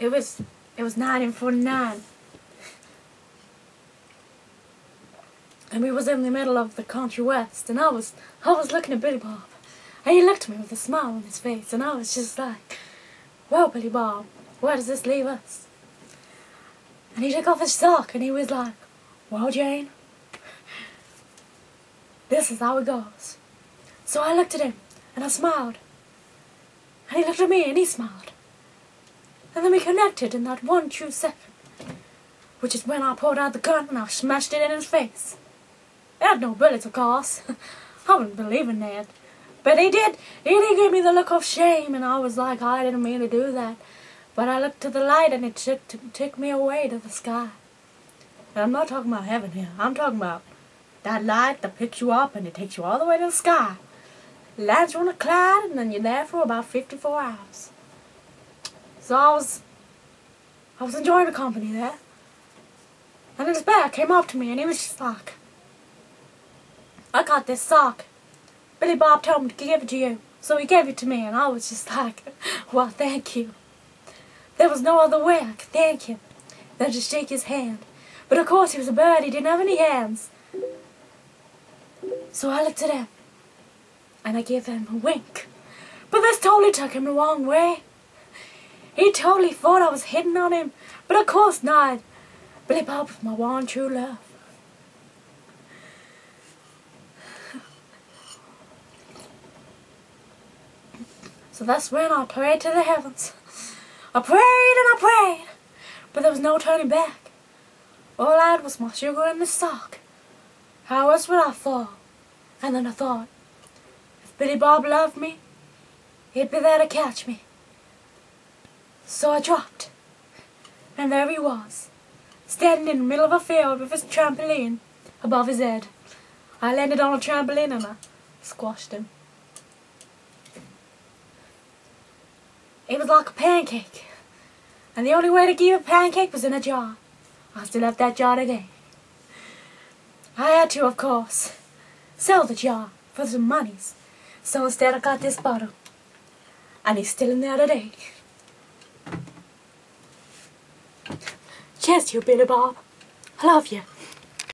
It was 1949. And we was in the middle of the country west, and I was looking at Billy Bob. And he looked at me with a smile on his face, and I was just like, well, Billy Bob, where does this leave us? And he took off his sock, and he was like, well, Jane, this is how it goes. So I looked at him, and I smiled. And he looked at me, and he smiled. And then we connected in that one true second, which is when I pulled out the gun, and I smashed it in his face. It had no bullets, of course. I wouldn't believe in that. But he did give me the look of shame, and I was like, I didn't mean to do that. But I looked to the light, and it took me away to the sky. And I'm not talking about heaven here. I'm talking about that light that picks you up, and it takes you all the way to the sky. Lands you on a cloud, and then you're there for about 54 hours. So I was enjoying the company there. And then this bear came up to me, and he was just like, I got this sock. Billy Bob told me to give it to you. So he gave it to me, and I was just like, well, thank you. There was no other way I could thank him than to shake his hand. But of course he was a bird, he didn't have any hands. So I looked at him, and I gave him a wink. But this totally took him the wrong way. He totally thought I was hitting on him, but of course not. Billy Bob was my one true love. So that's when I prayed to the heavens. I prayed and I prayed, but there was no turning back. All I had was my sugar in the sock. How else would I fall? And then I thought, if Billy Bob loved me, he'd be there to catch me. So I dropped, and there he was, standing in the middle of a field with his trampoline above his head. I landed on a trampoline and I squashed him. It was like a pancake, and the only way to keep a pancake was in a jar. I still have that jar today. I had to, of course, sell the jar for some monies, so instead I got this bottle, and he's still in there today. Cheers to you, Billy Bob. I love you.